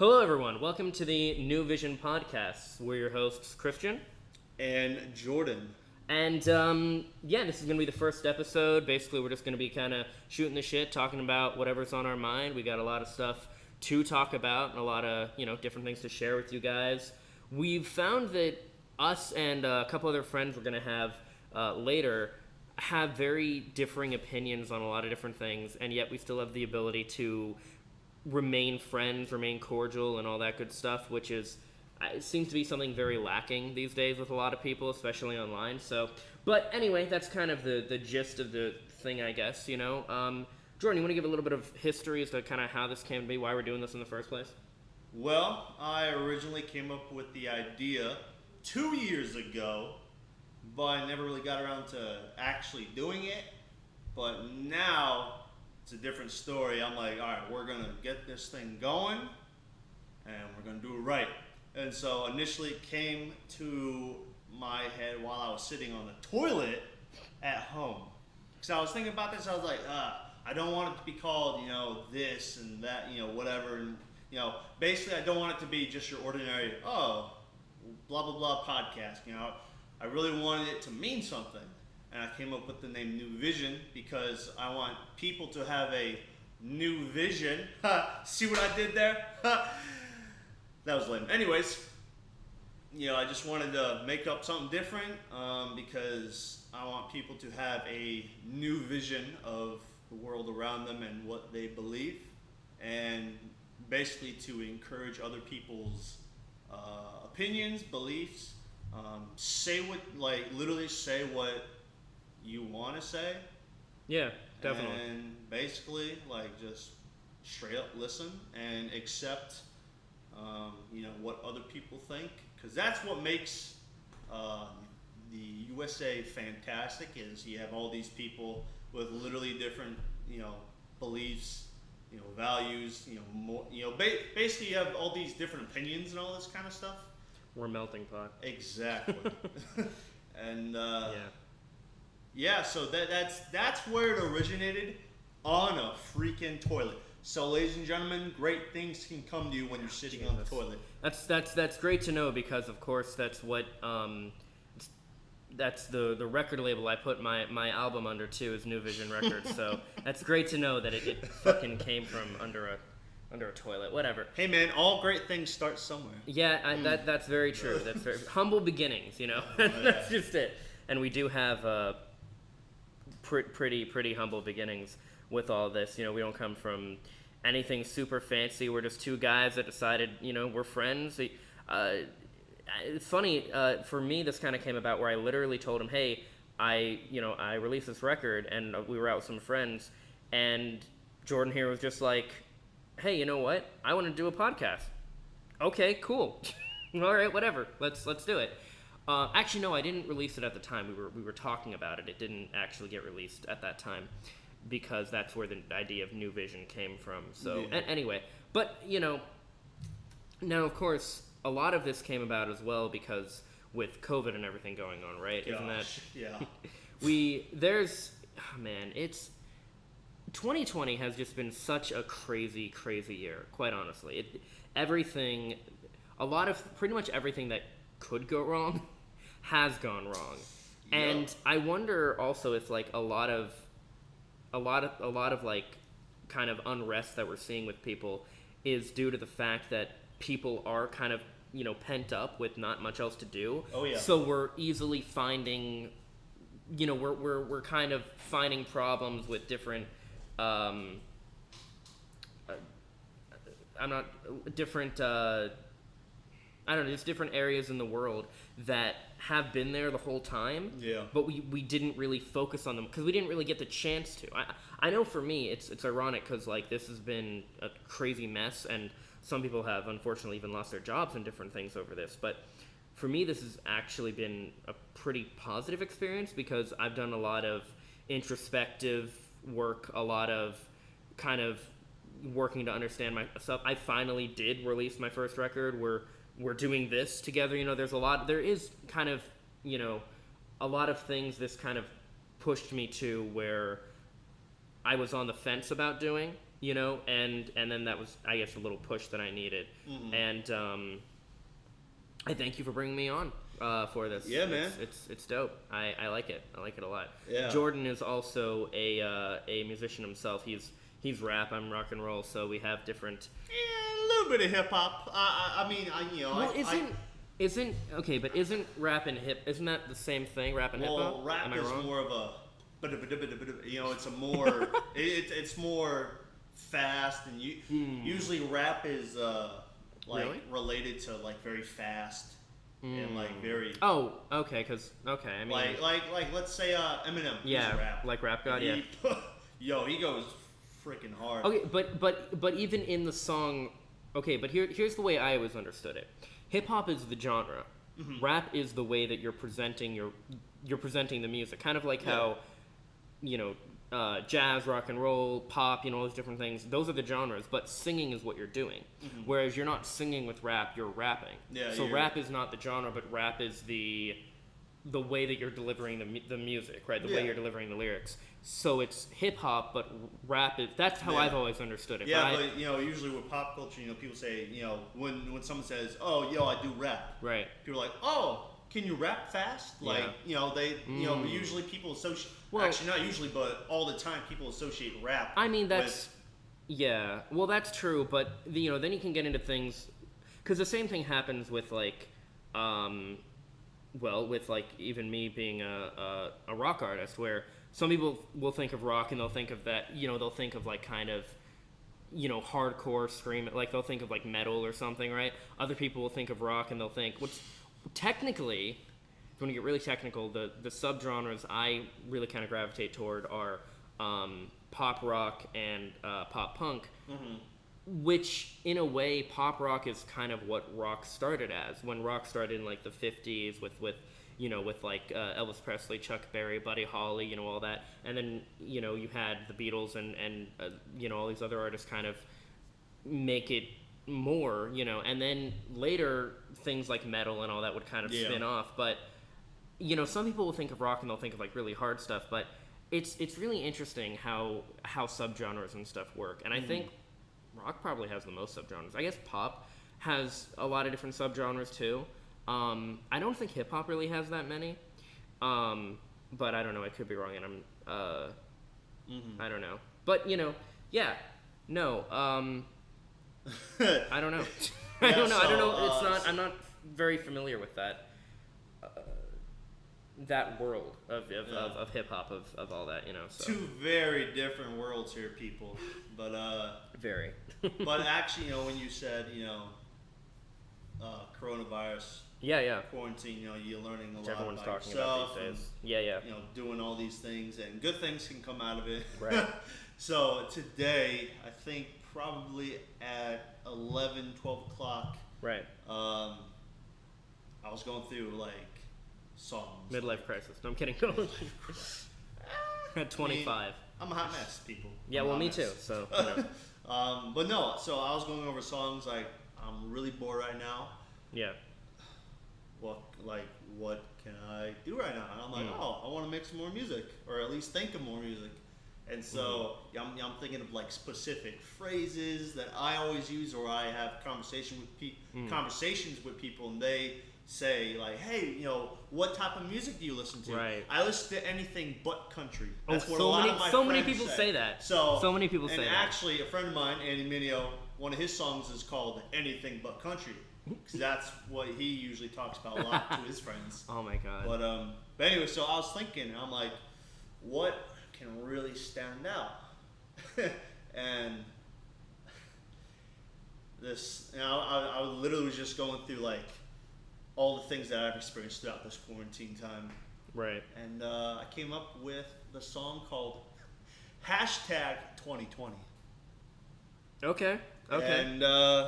Hello, everyone. Welcome to the New Vision podcast. We're your hosts, Christian and Jordan. And this is going to be the first episode. Basically, we're just going to be kind of shooting the shit, talking about whatever's on our mind. We got a lot of stuff to talk about and a lot of, different things to share with you guys. We've found that us and a couple other friends we're going to have later have very differing opinions on a lot of different things, and yet we still have the ability to remain friends, remain cordial, and all that good stuff, which is it seems to be something very lacking these days with a lot of people, especially online. So, but anyway, that's kind of the gist of the thing, I guess. Jordan, you want to give a little bit of history as to kind of how this came to be, why we're doing this in the first place? Well, I originally came up with the idea 2 years ago, but I never really got around to actually doing it. But now it's a different story. I'm like, all right, we're gonna get this thing going, and we're gonna do it right. And so initially it came to my head while I was sitting on the toilet at home. Because I was thinking about this, I was like, I don't want it to be called, this and that, whatever. And, basically I don't want it to be just your ordinary, blah, blah, blah podcast. I really wanted it to mean something. And I came up with the name New Vision because I want people to have a new vision. See what I did there? That was lame. Anyways, I just wanted to make up something different because I want people to have a new vision of the world around them and what they believe, and basically to encourage other people's opinions, beliefs. Literally say what you want to say. Yeah, definitely. And basically, just straight up listen and accept what other people think, because that's what makes the USA fantastic. Is you have all these people with literally different beliefs, values, basically you have all these different opinions and all this kind of stuff. We're a melting pot. Exactly. And so that's where it originated, on a freaking toilet. So, ladies and gentlemen, great things can come to you when you're sitting on the toilet. That's great to know, because of course that's what that's the record label I put my album under too, is New Vision Records. So that's great to know that it fucking came from under a toilet. Whatever. Hey man, all great things start somewhere. Yeah, that's very true. That's very humble beginnings. That's just it. And we do have pretty humble beginnings with all this. We don't come from anything super fancy. We're just two guys that decided, we're friends. It's funny, for me, this kind of came about where I literally told him, hey, I released this record, and we were out with some friends, and Jordan here was just like, hey, you know what? I want to do a podcast. Okay, cool. All right, whatever. Let's do it. Actually, no, I didn't release it at the time. We were talking about it. It didn't actually get released at that time, because that's where the idea of New Vision came from. So anyway, but now of course a lot of this came about as well because with COVID and everything going on, right? Gosh, isn't that? Yeah. It's 2020 has just been such a crazy year. Quite honestly, pretty much everything that could go wrong has gone wrong. Yep. And I wonder also if a lot of kind of unrest that we're seeing with people is due to the fact that people are kind of pent up with not much else to do. Oh yeah. So we're easily finding, we're kind of finding problems with different just different areas in the world that have been there the whole time. Yeah. But we didn't really focus on them because we didn't really get the chance to. I know for me it's ironic because this has been a crazy mess, and some people have unfortunately even lost their jobs and different things over this. But for me, this has actually been a pretty positive experience because I've done a lot of introspective work, a lot of kind of working to understand myself. I finally did release my first record. We're doing this together. There is kind of, a lot of things this kind of pushed me to where I was on the fence about doing. you know, and then that was, I guess, a little push that I needed. And I thank you for bringing me on for this. Yeah, man. It's dope. I like it. I like it a lot. Yeah. Jordan is also a musician himself. He's rap. I'm rock and roll. So we have different. A little bit of hip hop. I mean, Well, isn't okay? But isn't rap and hip? Isn't that the same thing? Rap and hip hop. Well, rap Am I is wrong? more of a, it's a more, it's more fast, and usually rap is like Really? related to like very fast and like very Oh, okay. I mean, like let's say Eminem. yeah, he's rap. like Rap God. Yeah. He goes freaking hard. Okay, but even in the song, okay, but here's the way I always understood it. Hip hop is the genre. Rap is the way that you're presenting the music. Kind of like how, you know, jazz, rock and roll, pop, you know, all those different things. Those are the genres, but singing is what you're doing. Whereas you're not singing with rap, you're rapping. Yeah, so rap is not the genre, but rap is the way that you're delivering the music, right? The way you're delivering the lyrics. So it's hip hop, but rap is. That's how I've always understood it. Yeah, but you know, usually with pop culture, you know, people say, you know, when someone says, "Oh, yo, I do rap," right? People are like, "Oh, can you rap fast?" Like, Yeah. you know, you know, usually people associate. Well, actually, not usually, but all the time, people associate rap. I mean, that's yeah. Well, that's true, but you know, then you can get into things because the same thing happens with like, well, with like even me being a rock artist, where some people will think of rock and they'll think of that, you know, they'll think of like kind of, you know, hardcore scream, like they'll think of like metal or something, right? Other people will think of rock and they'll think, what's technically, if you want to get really technical, the subgenres I really kind of gravitate toward are pop rock and pop punk, which in a way, pop rock is kind of what rock started as. When rock started in like the 50s with you know, with like Elvis Presley, Chuck Berry, Buddy Holly, you know, all that. And then, you know, you had the Beatles and you know, all these other artists kind of make it more, you know. And then later, things like metal and all that would kind of spin off. But, you know, some people will think of rock and they'll think of like really hard stuff. But it's really interesting how subgenres and stuff work. And I think rock probably has the most subgenres. I guess pop has a lot of different subgenres too. I don't think hip hop really has that many, but I don't know. I could be wrong, and I don't know. But you know, yeah, no. I don't know. I don't know. I don't know. It's not. I'm not very familiar with that. That world of hip hop of all that, you know. So. Two very different worlds here, people. But very. But actually, you know, when you said, you know, coronavirus. Yeah. Quarantine, you know, you're learning a lot Everyone's about talking yourself about these days. and, Yeah. you know, doing all these things, and good things can come out of it. Right. So today, I think probably at 11, 12 o'clock, Right. I was going through like songs. Midlife crisis. No, I'm kidding. At 25. I'm a hot mess, people. Yeah, I'm a well, hot me mess. too. So. You know. But no, so I was going over songs like, I'm really bored right now. Yeah. What can I do right now? And I'm like, I want to make some more music, or at least think of more music. And so I'm thinking of like specific phrases that I always use, or I have conversations with people, and they say like, hey, you know, what type of music do you listen to? Right. I listen to anything but country. That's what so a lot many, of my so many friends people say. say that. So many people say and that. actually, a friend of mine, Andy Mineo, one of his songs is called "Anything But Country," because that's what he usually talks about a lot to his friends. Oh my god. But anyway, so I was thinking, and I'm like, what can really stand out? And this, you know, I literally was just going through like all the things that I've experienced throughout this quarantine time. Right. And I came up with the song called #2020. Okay. And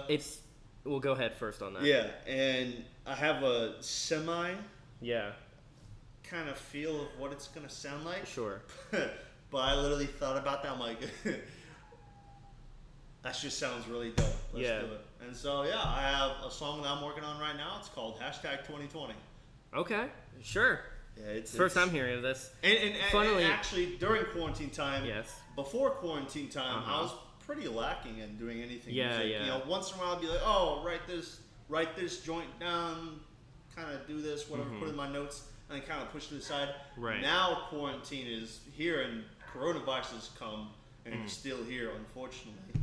it's. We'll go ahead first on that. yeah, and I have a semi Yeah. kind of feel of what it's gonna sound like. Sure. But I literally thought about that. I'm like, that just sounds really dope. Let's do it. And so yeah, I have a song that I'm working on right now. It's called #2020. Okay. Sure. Yeah, it's First time hearing of this. And Funnily, actually during quarantine time. Yes. Before quarantine time, I was pretty lacking in doing anything Yeah, music. yeah. You know, once in a while I'll be like, oh, write this joint down, kind of do this, whatever, put in my notes, and then kind of push to the side. Right. Now quarantine is here and coronavirus has come and it's still here, unfortunately.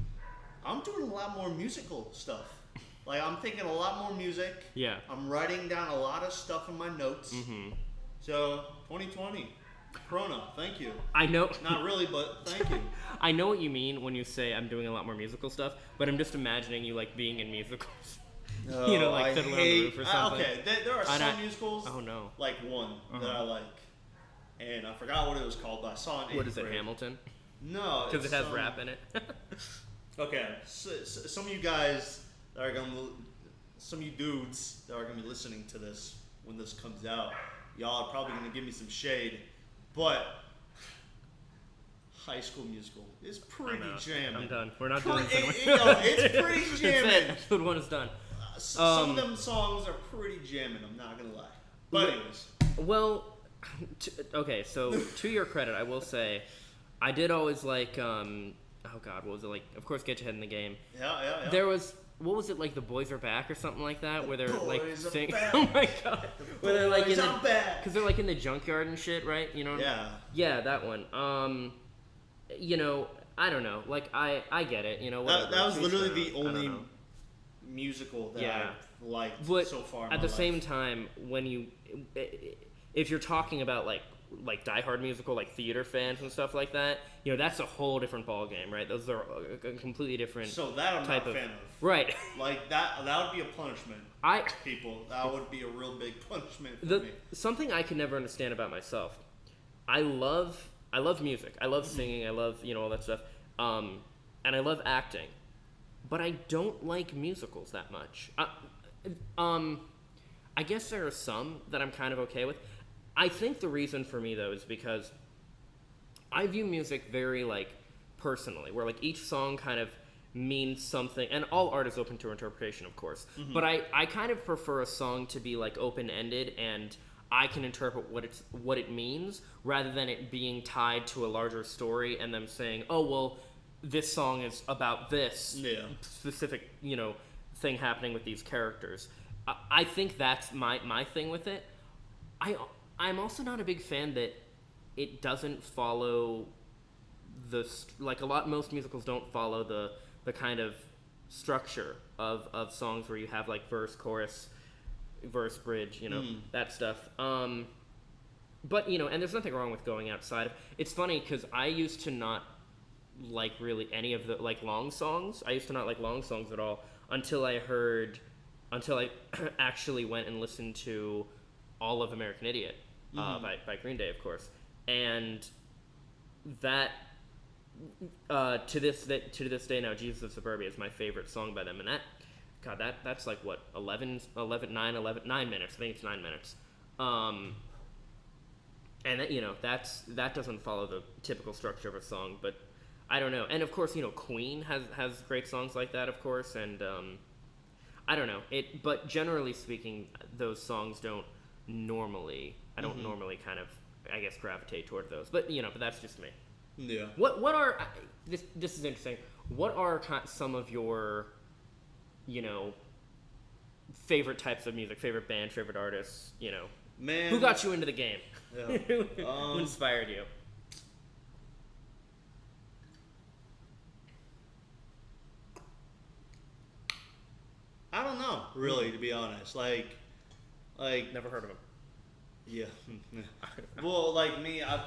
I'm doing a lot more musical stuff. Like, I'm thinking a lot more music. Yeah. I'm writing down a lot of stuff in my notes. So, 2020. Corona, thank you. I know. Not really, but thank you. I know what you mean when you say I'm doing a lot more musical stuff, but I'm just imagining you like being in musicals. You know, like Fiddler on the Roof or something. Okay, there are some musicals. Oh no. Like one that I like, and I forgot what it was called, but I saw it in What 8th is it, grade. Hamilton? No, Because it has rap in it. Okay, so some of you guys that are some of you dudes that are gonna be listening to this when this comes out, y'all are probably gonna give me some shade, but High School Musical is pretty jamming. I'm done. We're not doing this It's pretty jamming. Episode 1 is done. Some of them songs are pretty jamming. I'm not gonna lie. But anyways, well, okay. So to your credit, I will say, I did always like. Oh God, what was it like? Of course, Get Your Head in the Game. Yeah. There was. What was it like? The Boys Are Back or something like that, where they're like singing. Back. Oh my God! Where they're like in the, back. because they're like in the junkyard and shit, right? You know? Yeah. Yeah, that one. You know, I don't know. Like I get it. You know, That was whatever. literally the I don't only know. musical that Yeah. I've liked But so far. In at my the life. same time, when you, if you're talking about like diehard musical, like theater fans and stuff like that, you know, that's a whole different ball game, right? Those are a completely different. So that I'm type not a of- fan of. Right. Like that would be a punishment. I People, that would be a real big punishment for me. something I could never understand about myself. I love music. I love singing. I love, you know, all that stuff. And I love acting, but I don't like musicals that much. I guess there are some that I'm kind of okay with. I think the reason for me though is because I view music very like personally, where like each song kind of means something, and all art is open to interpretation, of course. But I kind of prefer a song to be like open-ended, and I can interpret what it means, rather than it being tied to a larger story and them saying, oh well, this song is about this specific, you know, thing happening with these characters. I think that's my thing with it. I'm also not a big fan that it doesn't follow most musicals don't follow the kind of structure of songs where you have like verse, chorus, verse, bridge, you know, that stuff. But, you know, and there's nothing wrong with going outside. It's funny because I used to not like really any of the like long songs. I used to not like long songs at all until I actually went and listened to all of American Idiot by Green Day, of course. And that to this day now, Jesus of Suburbia is my favorite song by them, and that's like what 9 minutes. I think it's 9 minutes. And that, you know, that doesn't follow the typical structure of a song, but I don't know. And of course, you know, Queen has great songs like that, of course, and I don't know it. But generally speaking, those songs don't normally. I don't normally kind of, I guess, gravitate toward those. But you know, but that's just me. Yeah. What are this is interesting. What are some of your, you know, favorite types of music, favorite band, favorite artists? You know, Man, who got you into the game? Yeah. Who inspired you? I don't know, really, to be honest. Like, Never heard of him. yeah. Well, like me, I've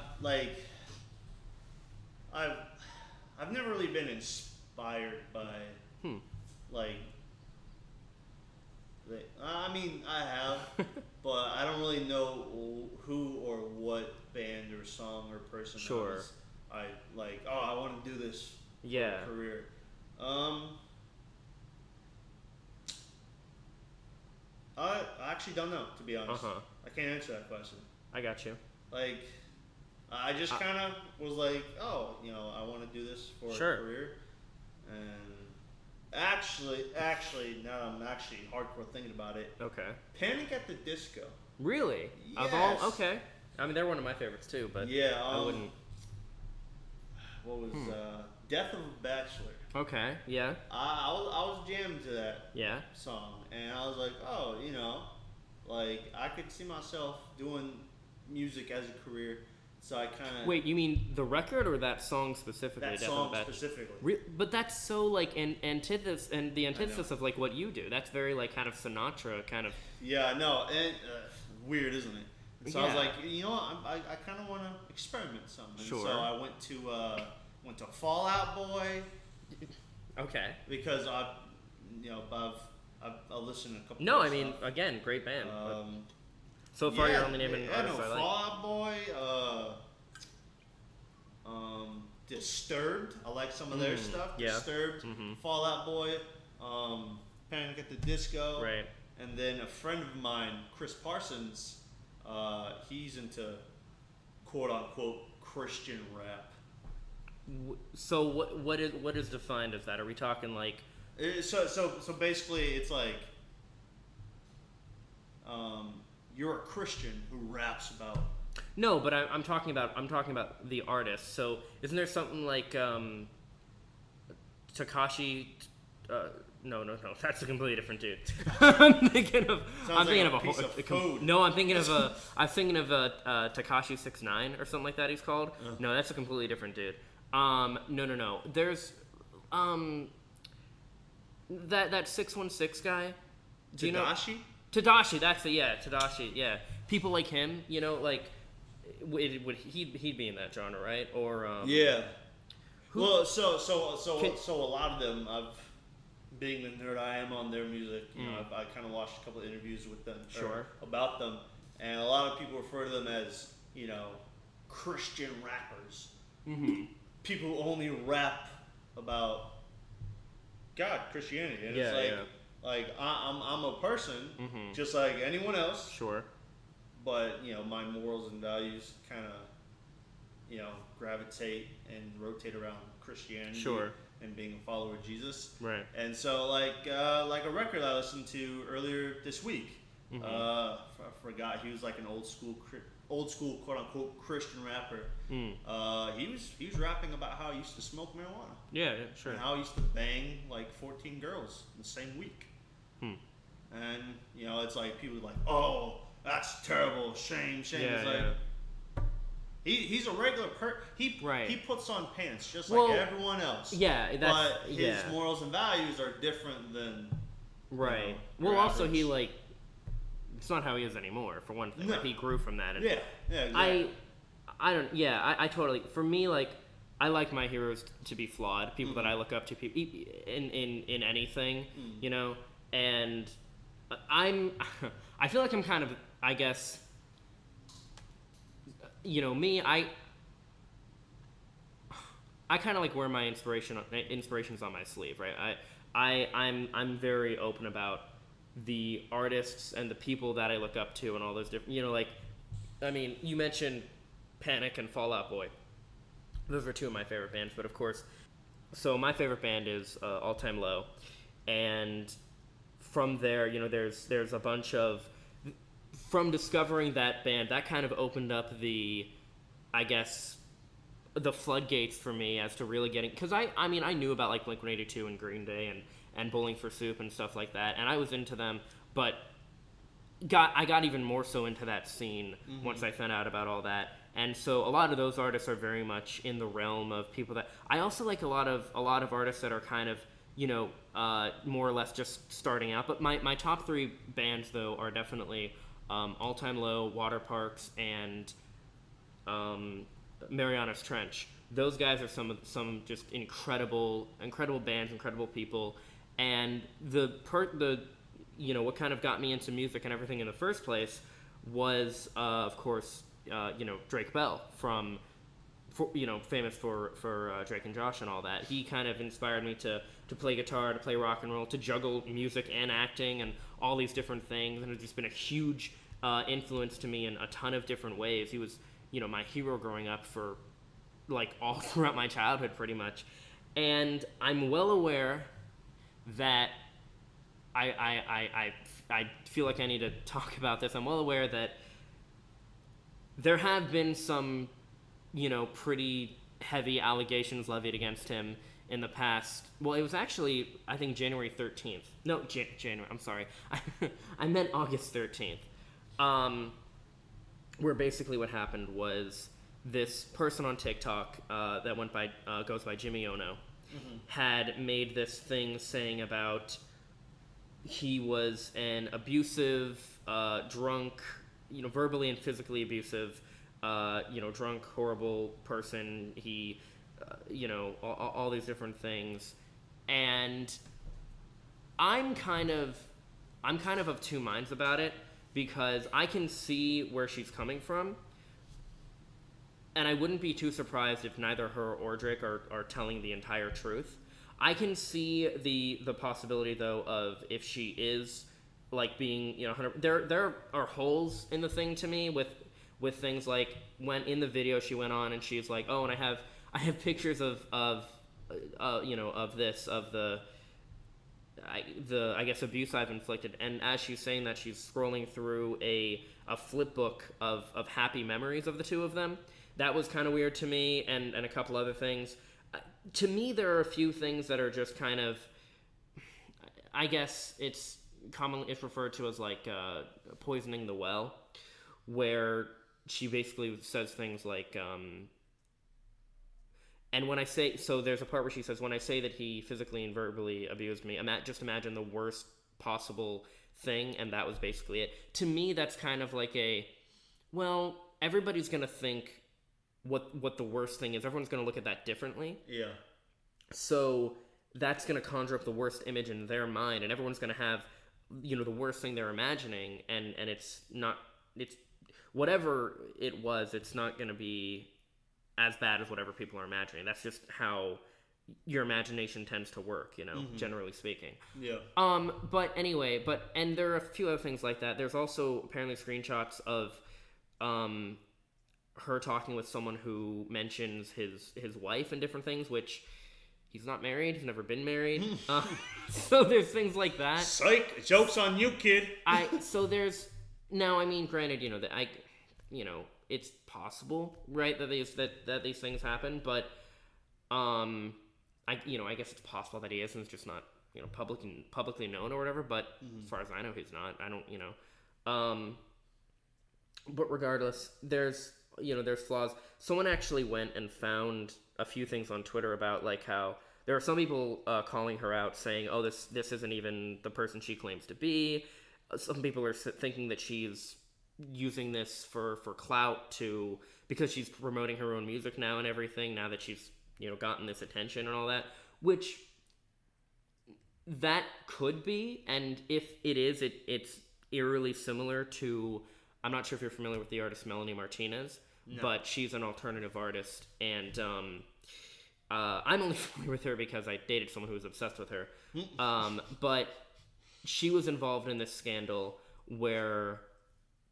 never really been inspired by, like, I mean, I have, but I don't really know who or what band or song or person Sure. I like, oh, I want to do this Yeah. career. I actually don't know, to be honest. I can't answer that question. I got you. Like, I just kind of was like, oh, you know, I want to do this for Sure. a career. And actually, now I'm actually hardcore thinking about it. Okay. Panic at the Disco. Really? Yes. Of all? Okay. I mean, they're one of my favorites too, but Yeah. I wouldn't. What was Death of a Bachelor? Okay. Yeah. I was jammed to that Yeah. song, and I was like, oh, like I could see myself doing music as a career. So I kind of Wait, you mean the record or that song specifically? that Death on the song Bat? specifically. But that's so like an antithesis and the I know. antithesis of like what you do. That's very like kind of Sinatra kind of. Yeah, I know, and weird, isn't it? And so I was Yeah. like, I kind of want to experiment something. Sure. So I went to Fallout Boy Okay. because I've listened to a couple. No, of I mean stuff. again, great band. But Um, so far, yeah, you're only naming yeah, artists no, I like. Fallout Boy, Disturbed. I like some of their stuff. yeah. Disturbed, Mhm. Fallout Boy, Panic at the Disco, Right. and then a friend of mine, Chris Parsons, he's into quote unquote Christian rap. So what is defined as that? Are we talking like? So basically, it's like you're a Christian who raps about. No, but I'm talking about the artist. So isn't there something like Takashi? No, that's a completely different dude. I'm thinking of Sounds like a piece of food. No, I'm thinking of Takashi 6ix9ine or something like that. He's called. No, that's a completely different dude. No. There's that 616 guy. Do you know? Tadashi? Tadashi, that's it. Yeah, Tadashi. Yeah, people like him. Like, he'd be in that genre, right? Or Yeah. Who- Well, so a lot of them, being the nerd I am on their music, I kind of watched a couple of interviews with them, Sure. about them, and a lot of people refer to them as Christian rappers. Mm-hmm. People who only rap about God, Christianity, and Yeah, it's like, yeah. I'm a person Mhm. just like anyone else, Sure. but my morals and values kind of gravitate and rotate around Christianity Sure. and being a follower of Jesus. Right. And so like a record I listened to earlier this week, I forgot, he was like an old school quote unquote Christian rapper. He was rapping about how he used to smoke marijuana Yeah, sure. and how he used to bang like 14 girls in the same week. And it's like people are like, oh, that's terrible, shame. Yeah, It's like, yeah. He's a regular he Right. he puts on pants just Well, like everyone else. Yeah, that's But his yeah. morals and values are different than Right. your Well, also average. he like, it's not how he is anymore. For one thing, No. like, he grew from that. And yeah exactly. I don't. Yeah, I totally. For me, like, I like my heroes to be flawed. People that I look up to, people in anything, And I feel like I'm kind of, I guess, me. I kind of like wear my inspirations on my sleeve, right? I'm very open about the artists and the people that I look up to and all those different, like, I mean, you mentioned Panic and Fall Out Boy. Those are two of my favorite bands, but of course, so my favorite band is All Time Low, and from there, there's a bunch of, from discovering that band, that kind of opened up the, I guess, the floodgates for me as to really getting, because I mean, I knew about like Blink-182 and Green Day and Bowling for Soup and stuff like that, and I was into them, but I got even more so into that scene once I found out about all that. And so a lot of those artists are very much in the realm of people that I also like. A lot of artists that are kind of more or less just starting out. But my top three bands though are definitely All Time Low, Water Parks, and Mariana's Trench. Those guys are some just incredible bands, incredible people, and what kind of got me into music and everything in the first place was of course Drake Bell famous for Drake and Josh and all that. He kind of inspired me to play guitar, to play rock and roll, to juggle music and acting and all these different things, and it's just been a huge influence to me in a ton of different ways. He was my hero growing up for like all throughout my childhood pretty much, and I'm well aware that I feel like I need to talk about this. I'm well aware that there have been some, pretty heavy allegations levied against him in the past. Well, it was actually, I think, January 13th. No, January. I'm sorry. I meant August 13th. Where basically what happened was this person on TikTok that goes by Jimmy Ono had made this thing saying about he was an abusive, drunk, verbally and physically abusive, drunk, horrible person. He, all these different things, and I'm kind of of two minds about it because I can see where she's coming from, and I wouldn't be too surprised if neither her or Drake are telling the entire truth. I can see the possibility though of if she is like being 100. There are holes in the thing to me with things like when in the video she went on and she's like, oh, and I have pictures of this of the I guess abuse I've inflicted, and as she's saying that, she's scrolling through a flip book of happy memories of the two of them. That was kind of weird to me, and a couple other things. To me, there are a few things that are just kind of, I guess it's referred to as like poisoning the well, where she basically says things like, and when I say, so there's a part where she says, when I say that he physically and verbally abused me, just imagine the worst possible thing, and that was basically it. To me, that's kind of like well, everybody's going to think what the worst thing is. Everyone's going to look at that differently. Yeah. So that's going to conjure up the worst image in their mind, and everyone's going to have, the worst thing they're imagining, and it's whatever it was, it's not going to be as bad as whatever people are imagining. That's just how your imagination tends to work, generally speaking. Yeah. But anyway, and there are a few other things like that. There's also apparently screenshots of, her talking with someone who mentions his wife and different things, which he's not married. He's never been married. So there's things like that. Psych! Joke's on you, kid. Granted, it's possible, right, that these things happen, but I guess it's possible that he is, and it's just not publicly known or whatever. But as far as I know, he's not. I don't. But regardless, there's flaws. Someone actually went and found a few things on Twitter about like how there are some people calling her out, saying, "Oh, this isn't even the person she claims to be." Some people are thinking that she's using this for clout because she's promoting her own music now and everything. Now that she's gotten this attention and all that, which that could be, and if it is, it's eerily similar to. I'm not sure if you're familiar with the artist Melanie Martinez, but she's an alternative artist, and I'm only familiar with her because I dated someone who was obsessed with her. But she was involved in this scandal where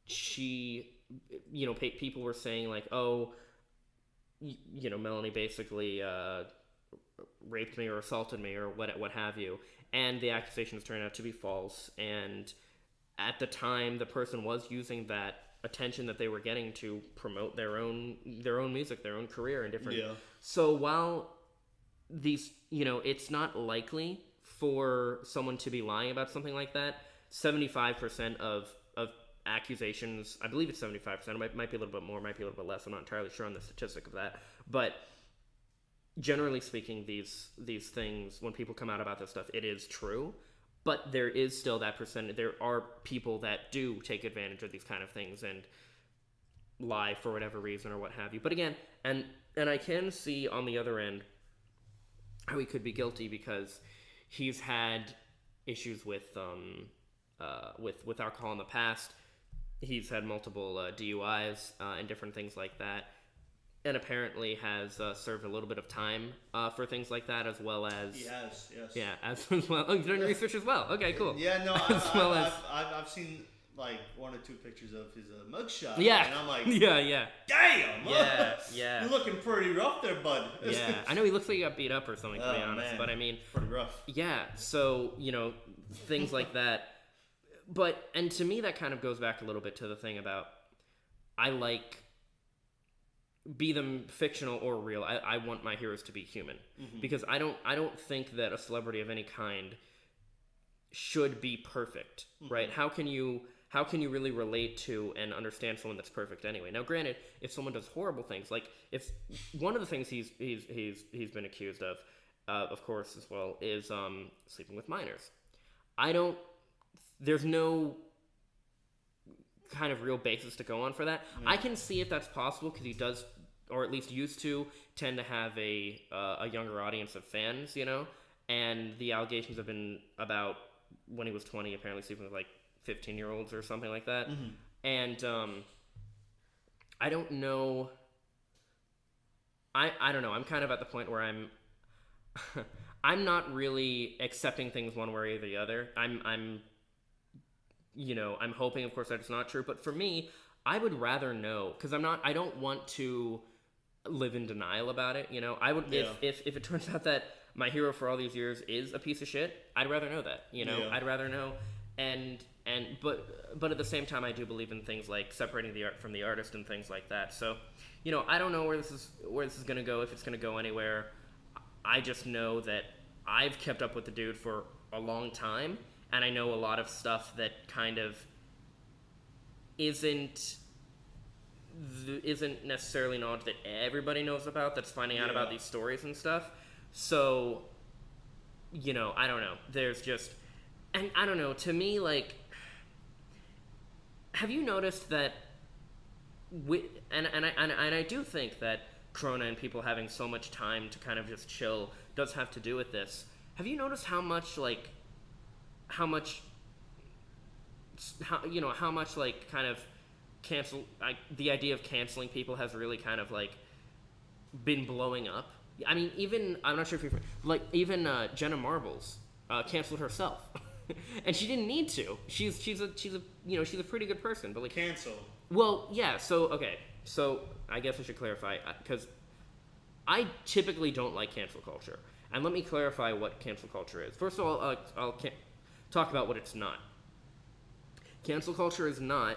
she, people were saying like, oh, Melanie basically raped me or assaulted me or what have you, and the accusations turned out to be false, and at the time, the person was using that attention that they were getting to promote their own music, their own career, and different. Yeah. So while these, it's not likely for someone to be lying about something like that. 75% of accusations, I believe it's 75%. It might be a little bit more, might be a little bit less. I'm not entirely sure on the statistic of that, but generally speaking, these things, when people come out about this stuff, it is true. But there is still that percentage. There are people that do take advantage of these kind of things and lie for whatever reason or what have you. But again, and I can see on the other end how he could be guilty because he's had issues with alcohol in the past. He's had multiple DUIs and different things like that. And apparently has served a little bit of time for things like that, as well as... He has, yes. Yeah, as well. Oh, you've done your research as well. Okay, cool. Yeah, no, I've seen like one or two pictures of his mugshot. Yeah. And I'm like... Yeah. Damn! Yeah. You're looking pretty rough there, bud. Yeah. I know he looks like he got beat up or something, to be honest. Man. But I mean... Pretty rough. Yeah, so, things like that. And to me, that kind of goes back a little bit to the thing about... I like be them fictional or real. I want my heroes to be human, because I don't think that a celebrity of any kind should be perfect, right? How can you really relate to and understand someone that's perfect anyway? Now, granted, if someone does horrible things, like if one of the things he's been accused of course as well, is sleeping with minors. I don't. There's no kind of real basis to go on for that. I can see if that's possible because he does, or at least used to, tend to have a younger audience of fans, and the allegations have been about when he was 20, apparently sleeping with like 15-year-olds or something like that. And I don't know. I don't know. I'm kind of at the point where I'm not really accepting things one way or the other. I'm hoping, of course, that it's not true. But for me, I would rather know, because I don't want to live in denial about it. I would, if it turns out that my hero for all these years is a piece of shit, I'd rather know that. I'd rather know, but at the same time, I do believe in things like separating the art from the artist and things like that. So, I don't know where this is gonna go, if it's gonna go anywhere. I just know that I've kept up with the dude for a long time, and I know a lot of stuff that kind of isn't necessarily knowledge that everybody knows about, that's finding out about these stories and stuff. So, I don't know. There's just, and I don't know, to me, like, have you noticed that and I do think that Corona and people having so much time to kind of just chill does have to do with this. Have you noticed how much kind of the idea of canceling people has really kind of like been blowing up? I mean, even, I'm not sure if even Jenna Marbles canceled herself. And she didn't need to. She's a pretty good person, but like, Cancel. Well, yeah. So okay. So I guess I should clarify, because I typically don't like cancel culture, and let me clarify what cancel culture is. First of all, I'll talk about what it's not. Cancel culture is not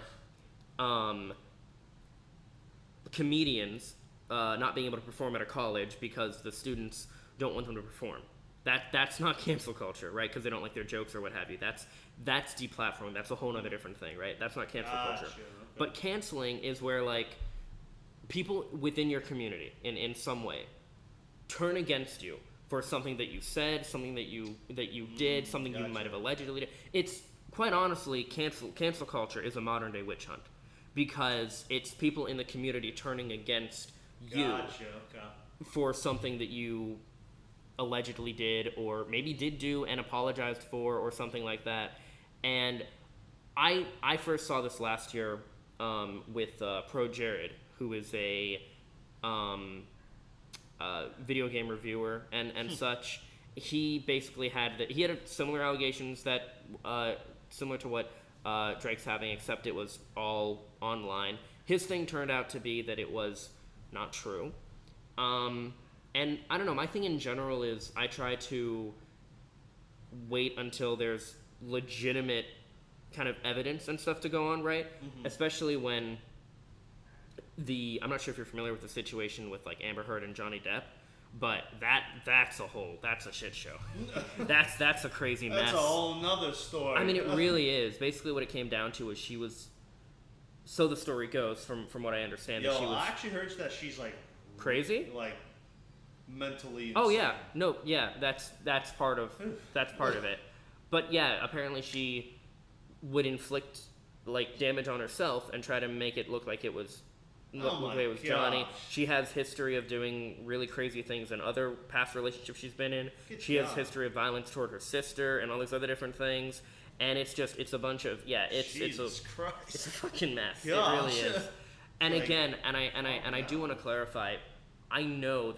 comedians not being able to perform at a college because the students don't want them to perform. That's not cancel culture, right? Because they don't like their jokes or what have you. That's deplatforming. That's a whole other different thing, right? That's not cancel culture. Sure, okay. But canceling is where, like, people within your community in some way turn against you for something that you said, something that you did, something you might have allegedly did. It's quite honestly, cancel culture is a modern day witch hunt, because it's people in the community turning against you for something that you allegedly did, or maybe did do and apologized for, or something like that. And I first saw this last year with Pro Jared, who is a video game reviewer and such. He basically had similar allegations that similar to what Drake's having, except it was all online. His thing turned out to be that it was not true. And I don't know, my thing in general is I try to wait until there's legitimate kind of evidence and stuff to go on, right? Mm-hmm. Especially when I'm not sure if you're familiar with the situation with like Amber Heard and Johnny Depp, but that's a shit show. that's a crazy mess. That's a whole nother story. I mean, it really is. Basically what it came down to is so the story goes, from what I understand, that she was... I actually heard that she's like... Crazy? Like... mentally insane. Oh yeah, no, yeah, that's part of it. But yeah, apparently she would inflict like damage on herself and try to make it look like it was Johnny. She has history of doing really crazy things in other past relationships she's been in. She has history of violence toward her sister and all these other different things. And it's a bunch of it's a fucking mess. Gosh. It really is. And again, I do want to clarify, I know,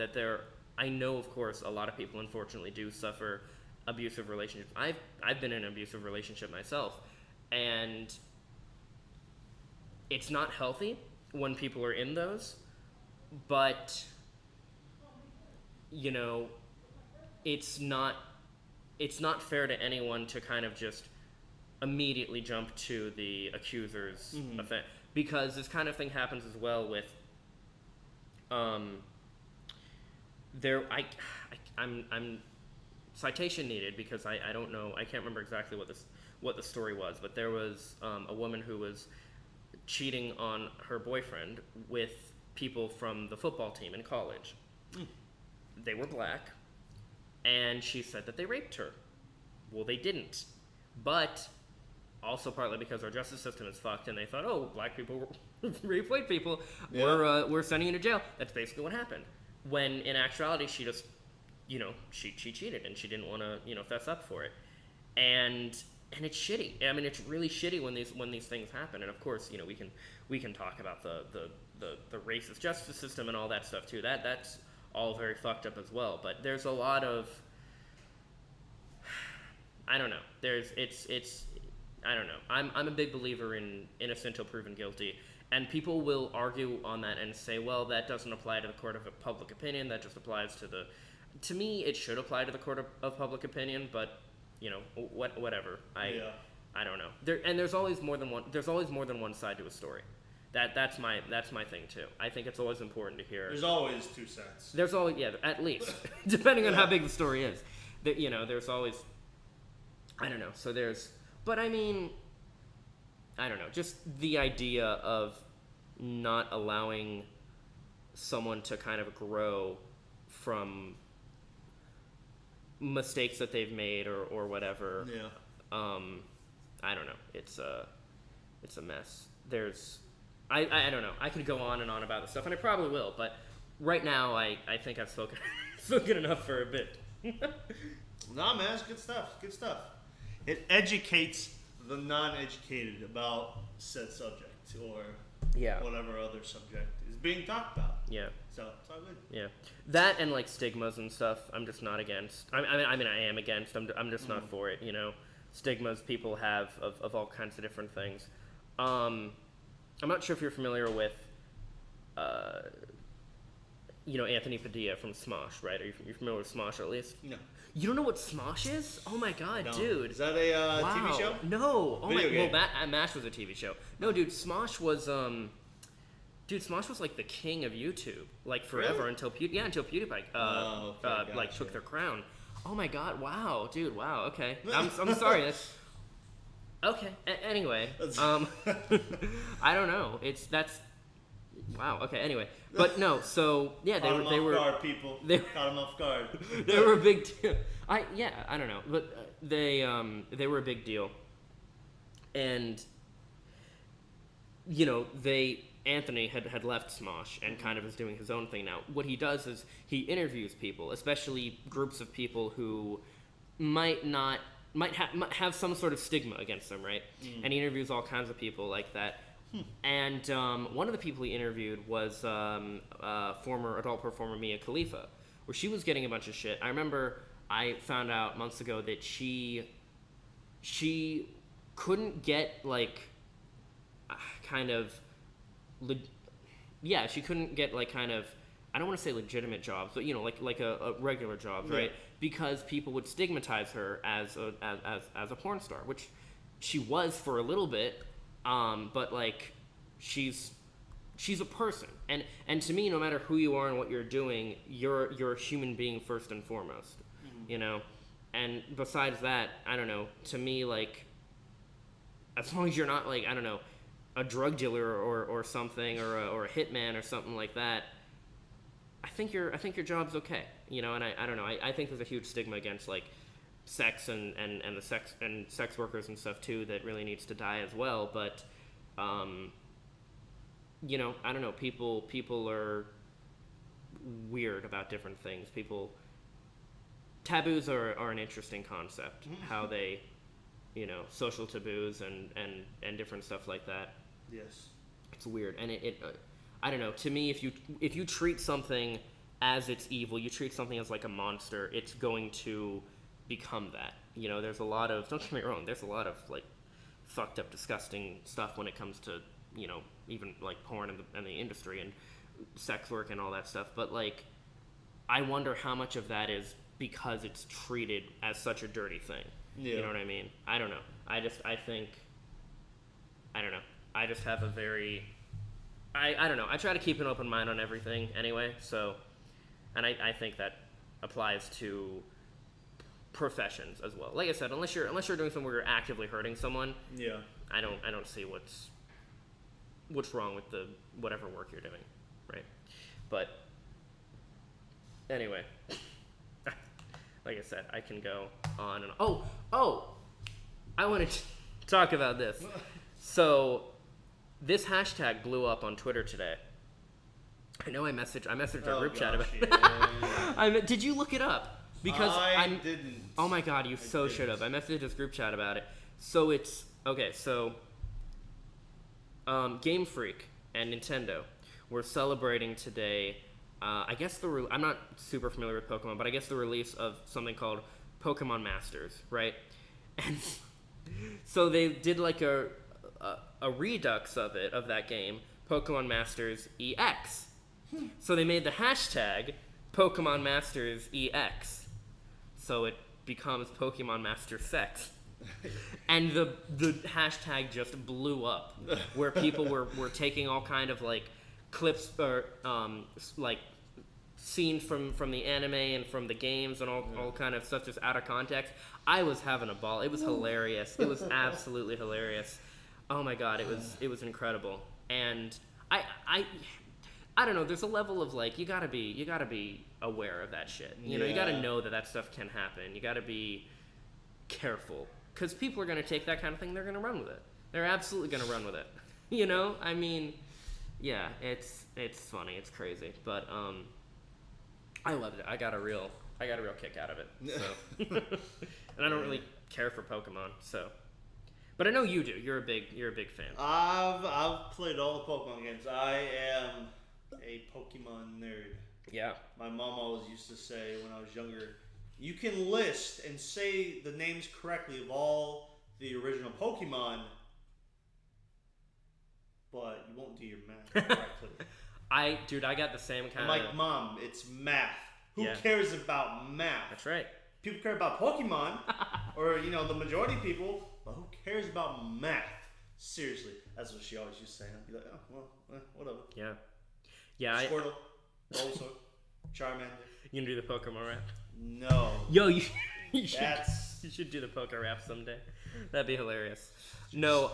of course, a lot of people unfortunately do suffer abusive relationships. I've been in an abusive relationship myself, and it's not healthy when people are in those, but it's not fair to anyone to kind of just immediately jump to the accuser's offense, because this kind of thing happens as well with Um, I'm citation needed because I don't know, I can't remember exactly what the story was, but there was a woman who was cheating on her boyfriend with people from the football team in college. They were black, and she said that they raped her. Well, they didn't, but also partly because our justice system is fucked, and they thought, oh, black people rape white people, we're sending you to jail. That's basically what happened. When in actuality, she just, she cheated, and she didn't want to, fess up for it, and it's shitty. I mean, it's really shitty when these things happen. And of course, we can talk about the racist justice system and all that stuff too. That's all very fucked up as well. But there's a lot of, I don't know. It's I don't know. I'm a big believer in innocent till proven guilty, and people will argue on that and say, well, that doesn't apply to the court of public opinion. That just applies to the. To me, it should apply to the court of public opinion, but whatever. I don't know. There's always more than one. There's always more than one side to a story. That's my thing too. I think it's always important to hear. There's always two sides. There's always at least depending on how big the story is. There's always. I don't know. So there's. But I mean, I don't know. Just the idea of not allowing someone to kind of grow from mistakes that they've made or whatever. Yeah. I don't know. It's a mess. I don't know. I could go on and on about this stuff, and I probably will. But right now, I think I've spoken enough for a bit. Nah, man, it's good stuff. Good stuff. It educates the non-educated about said subject or whatever other subject is being talked about. Yeah. So it's all good. Yeah. That and like stigmas and stuff, I'm just not against. I mean, I am against. I'm just not for it. Stigmas people have of all kinds of different things. I'm not sure if you're familiar with, Anthony Padilla from Smosh, right? Are you familiar with Smosh at least? No. You don't know what Smosh is? Oh my god, No. dude. Is that a wow. TV show? No. Oh Video game. Well, MASH was a TV show. No, dude, Smosh was Smosh was like the king of YouTube, like forever. Really? until PewDiePie took their crown. Oh my god, wow, dude, wow, okay. I'm sorry. That's okay. Anyway, I don't know. That's wow. Okay. Anyway, but no. So yeah, they were off guard, people. They caught them off guard. They were a big deal. I don't know, but they were a big deal, and Anthony had left Smosh and kind of is doing his own thing now. What he does is he interviews people, especially groups of people who might have some sort of stigma against them, right? And he interviews all kinds of people like that. And one of the people he interviewed was former adult performer Mia Khalifa, where she was getting a bunch of shit. I remember I found out months ago that she couldn't get she couldn't get I don't want to say legitimate jobs, but like a regular job, right? Because people would stigmatize her as a porn star, which she was for a little bit, but she's a person, and to me, no matter who you are and what you're doing, you're a human being first and foremost, And besides that, I don't know. To me, as long as you're not I don't know, a drug dealer or something or a hitman or something like that, I think your job's okay, And I don't know. I think there's a huge stigma against sex and the sex workers and stuff too that really needs to die as well. But I don't know. People are weird about different things. Taboos are an interesting concept. How they, social taboos and different stuff like that. Yes. It's weird, and it I don't know. To me, if you treat something as it's evil, you treat something as a monster, it's going to become that. There's a lot of, don't get me wrong, there's a lot of fucked up, disgusting stuff when it comes to even porn and the industry and sex work and all that stuff. But I wonder how much of that is because it's treated as such a dirty thing. Yeah. You know what I mean? I don't know. I don't know. I just have a very I don't know. I try to keep an open mind on everything anyway. So, and I think that applies to professions as well. Like I said, unless you're doing something where you're actively hurting someone, Yeah. I don't see what's wrong with the whatever work you're doing, right? But anyway, like I said, I can go on and on. Oh, I want to talk about this. So this hashtag blew up on Twitter today. I know I messaged our group chat about it. Did you look it up? Because I didn't. Oh my god, you so should have. I messaged this group chat about it. So it's okay. So Game Freak and Nintendo were celebrating today. I guess I'm not super familiar with Pokemon, but I guess the release of something called Pokemon Masters, right? And so they did like a redux of that game, Pokemon Masters EX. So they made the hashtag Pokemon Masters EX. So it becomes Pokemon Master Sex. And the hashtag just blew up, where people were taking all kind of like clips or like scenes from the anime and from the games and all kind of stuff just out of context. I was having a ball. It was hilarious. It was absolutely hilarious. Oh my god, it was incredible. And I don't know, there's a level of like you gotta be aware of that shit. You know, you gotta know that stuff can happen. You gotta be careful. Because people are gonna take that kind of thing, they're gonna run with it. They're absolutely gonna run with it. You know? I mean, yeah, it's funny, it's crazy. But I loved it. I got a real kick out of it. So and I don't really care for Pokemon, so. But I know you do. You're a big fan. I've played all the Pokemon games. I am a Pokemon nerd. Yeah. My mom always used to say when I was younger, you can list and say the names correctly of all the original Pokemon, but you won't do your math correctly. I got the same kind I'm like, Mom, it's math. Who cares about math? That's right. People care about Pokemon, or the majority of people, but who cares about math? Seriously, that's what she always used to say. I'd be like, oh well, whatever. Yeah. Yeah. Squirtle, Bulbasaur, Charmander. You gonna do the Pokemon rap? No. Yo, you should do the Poke rap someday. That'd be hilarious. No,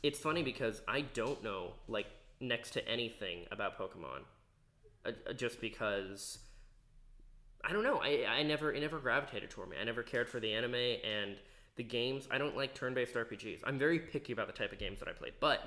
it's funny because I don't know like next to anything about Pokemon, just because I don't know. It never gravitated toward me. I never cared for the anime and the games. I don't like turn-based RPGs. I'm very picky about the type of games that I play. But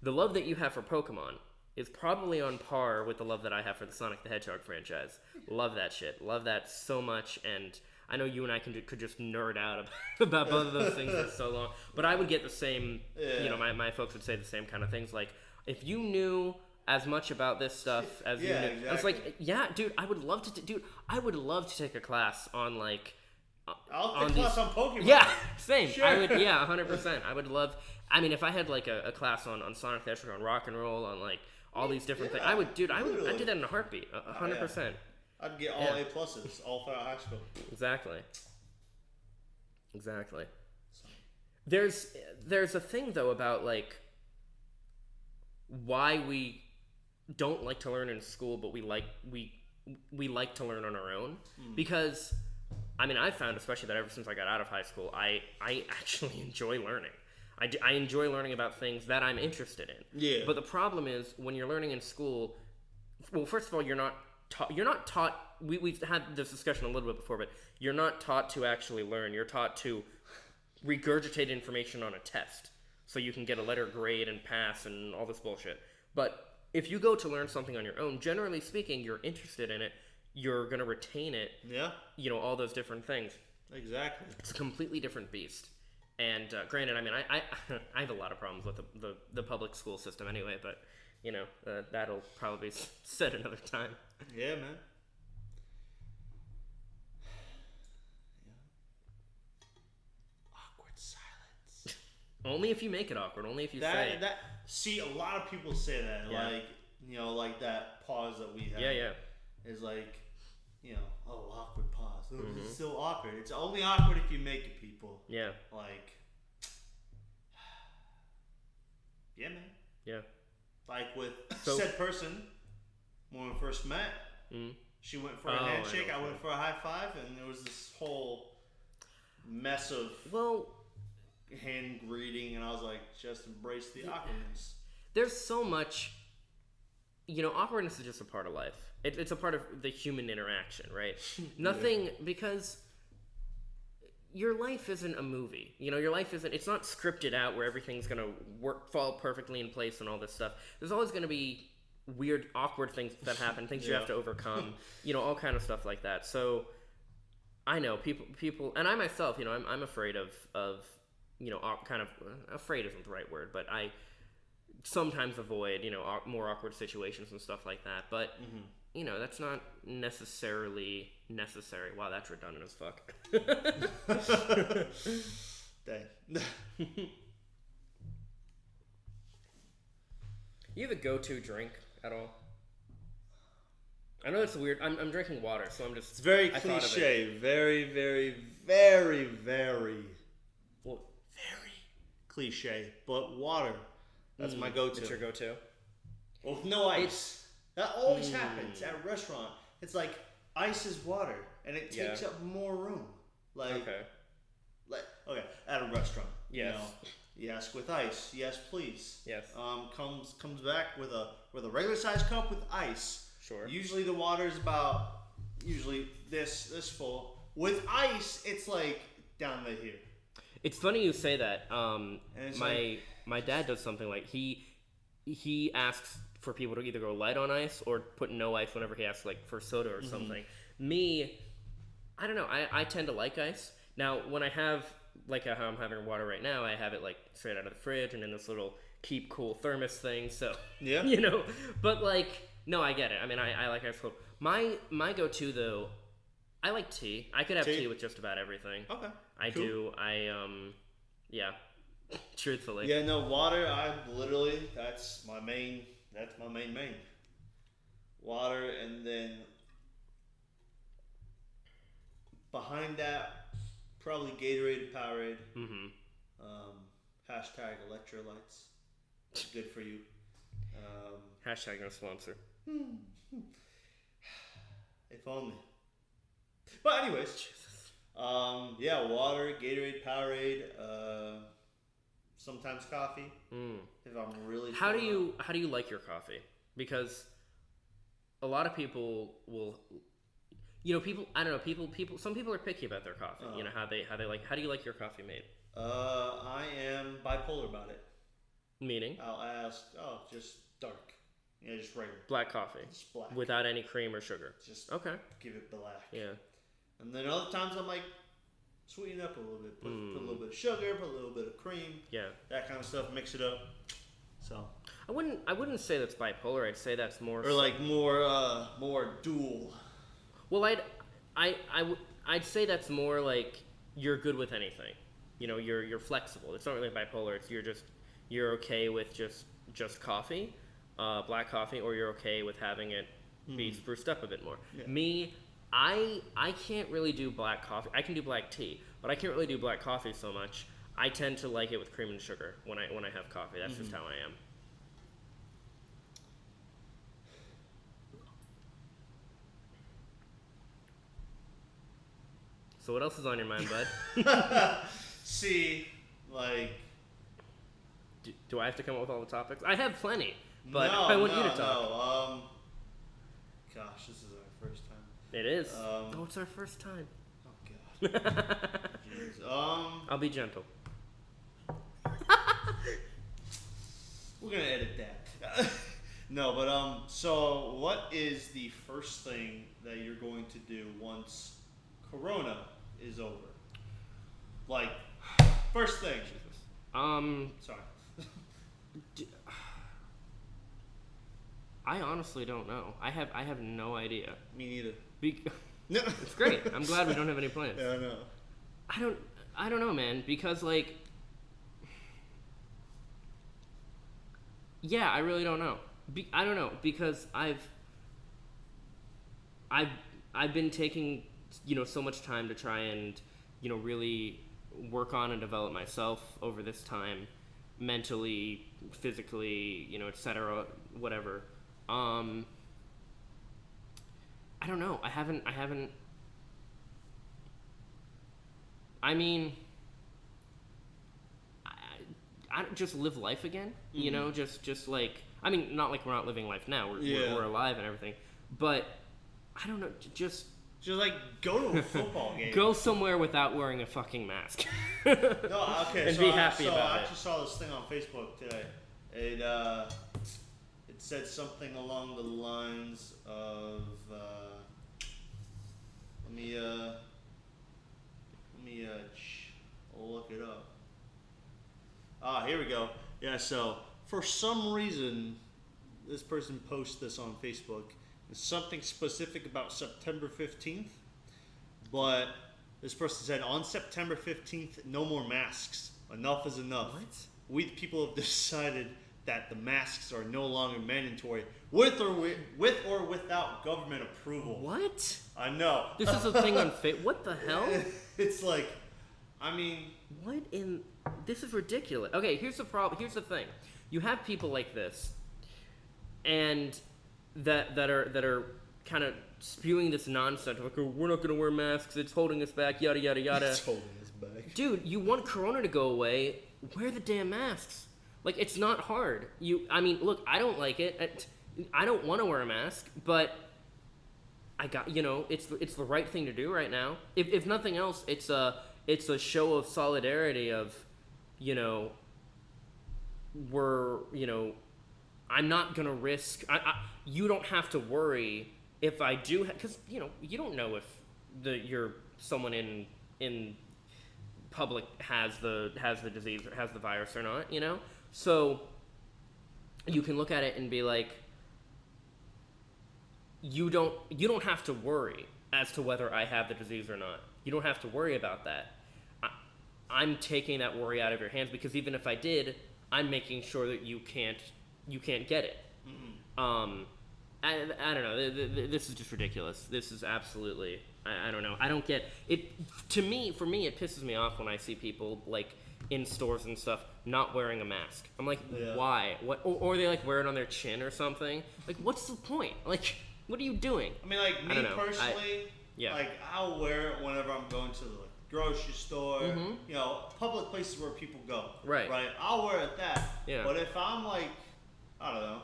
the love that you have for Pokemon is probably on par with the love that I have for the Sonic the Hedgehog franchise. Love that shit. Love that so much. And I know you and I could just nerd out about both of those things for so long. But I would get the same, my folks would say the same kind of things. Like, if you knew as much about this stuff as you knew. Exactly. I was like, yeah, dude, I would love to take a class on like I'll take a class on Pokemon. Yeah, same. Sure. I would 100%. I would love if I had like a class on Sonic the Hedgehog, on rock and roll, on like all these different things. I'd do that in a heartbeat. 100%. I'd get all A pluses all throughout high school. Exactly. There's a thing though about like why we don't like to learn in school, but we like to learn on our own. Because I mean, I've found, especially that ever since I got out of high school, I actually enjoy learning. I enjoy learning about things that I'm interested in. Yeah. But the problem is when you're learning in school, well, first of all, you're not taught. We've had this discussion a little bit before, but you're not taught to actually learn. You're taught to regurgitate information on a test so you can get a letter grade and pass and all this bullshit. But if you go to learn something on your own, generally speaking, you're interested in it. You're going to retain it. Yeah. All those different things. Exactly. It's a completely different beast. And granted, I mean, I have a lot of problems with the public school system anyway, but, that'll probably be said another time. Yeah, man. Awkward silence. Only if you make it awkward. Only if you say it. See, a lot of people say that. Yeah. Like that pause that we have. Yeah. Is like, awkward pause. It's so awkward. It's only awkward if you make it, people. Yeah. Like, yeah, man. Yeah. Like with So- said person, when we first met, she went for a handshake, I went for a high five, and there was this whole mess of Well, hand greeting, and I was like, just embrace the awkwardness. there's so much. Awkwardness is just a part of life. It's a part of the human interaction, right? Nothing because your life isn't a movie. Your life isn't. It's not scripted out where everything's gonna fall perfectly in place and all this stuff. There's always gonna be weird, awkward things that happen, things you have to overcome. All kind of stuff like that. So I know people, and I myself, I'm afraid of kind of afraid isn't the right word, but I sometimes avoid, more awkward situations and stuff like that. But, that's not necessarily necessary. Wow, that's redundant as fuck. Dang. You have a go-to drink at all? I know it's weird. I'm drinking water, so I'm just... It's very I thought of cliche. Very, very, very, very, Well, very cliche. But water, that's my go-to. it's your go-to? Well, with no ice. That always happens at a restaurant. It's like ice is water, and it takes up more room. Okay. Okay, at a restaurant. Yes. You ask with ice. Yes, please. Yes. Comes back with a regular size cup with ice. Sure. Usually the water is about this full. With ice, it's like down to here. It's funny you say that. it's My dad does something like he asks for people to either go light on ice or put no ice whenever he asks like for soda or something. Me, I don't know. I tend to like ice. Now when I have like how I'm having water right now, I have it like straight out of the fridge and in this little keep cool thermos thing. So Yeah. but like no, I get it. I mean, I like ice cold. My go-to though, I like tea. I could have tea with just about everything. Okay. I cool. do. Yeah. Truthfully. Yeah, no, water, that's my main main. Water, and then behind that, probably Gatorade, Powerade. Hashtag electrolytes. Good for you. Hashtag no sponsor. If only. But anyways, yeah, water, Gatorade, Powerade, sometimes coffee. If I'm really How do you like your coffee? Because a lot of people will, I don't know, people. Some people are picky about their coffee. How they like. How do you like your coffee made? I am bipolar about it. Meaning? I'll ask, just dark. Yeah, just regular. Black coffee. Just black. Without any cream or sugar. Just okay. Give it black. Yeah. And then other times I'm like, sweeten up a little bit. Put a little bit of sugar, put a little bit of cream. Yeah. That kind of stuff. Mix it up. So. I wouldn't say that's bipolar. I'd say that's more. Or like more dual. Well, I'd say that's more like you're good with anything. You're flexible. It's not really bipolar. It's you're okay with just coffee, black coffee, or you're okay with having it be spruced up a bit more. Yeah. Me, I can't really do black coffee. I can do black tea, but I can't really do black coffee so much. I tend to like it with cream and sugar when I have coffee. That's just how I am. So what else is on your mind, bud? See, like... Do I have to come up with all the topics? I have plenty, but I want you to talk. No, gosh, this is our first time. It is. It's our first time. Oh, God. I'll be gentle. We're gonna edit that. No, but so what is the first thing that you're going to do once Corona is over? Like, first thing. Sorry. I honestly don't know. I have no idea. Me neither. It's great. I'm glad we don't have any plans. Yeah, I know. I don't know, man, because like yeah, I really don't know. I don't know because I've been taking, so much time to try and, really work on and develop myself over this time. mentally, physically, etc., whatever. I don't know. I haven't. I mean, I just live life again. Just like, I mean, not like we're not living life now. We're alive and everything, but I don't know. Just like go to a football game. Go somewhere without wearing a fucking mask. No, okay. And so be happy about it. I actually saw this thing on Facebook today. It said something along the lines of let me I'll look it up. Here we go. Yeah, so for some reason this person posted this on Facebook. It's something specific about September 15th, but this person said on September 15th, no more masks. Enough is enough. What? We the people have decided that the masks are no longer mandatory, with or without government approval. What? I know. This is a thing on What the hell? It's like, I mean, what in? This is ridiculous. Okay, here's the problem. Here's the thing. You have people like this, and that are kind of spewing this nonsense like, oh, we're not gonna wear masks. It's holding us back. Yada yada yada. It's holding us back. Dude, you want Corona to go away? Wear the damn masks. Like, it's not hard. I mean, look, I don't like it. I don't want to wear a mask, but it's the right thing to do right now. If nothing else, it's a show of solidarity of, I'm not gonna risk. You don't have to worry if I do, because you don't know if someone in public has the disease or has the virus or not. So you can look at it and be like, you don't have to worry as to whether I have the disease or not. You don't have to worry about that. I'm taking that worry out of your hands, because even if I did, I'm making sure that you can't get it. Mm-hmm. I don't know. This is just ridiculous. This is absolutely. I don't know. I don't get it. For me, it pisses me off when I see people like in stores and stuff not wearing a mask. I'm like, why? What? Or they like wear it on their chin or something. Like, what's the point? Like, what are you doing? I mean, like me personally, like I'll wear it whenever I'm going to the grocery store, public places where people go. Right. I'll wear it that. Yeah. But if I'm like, I don't know,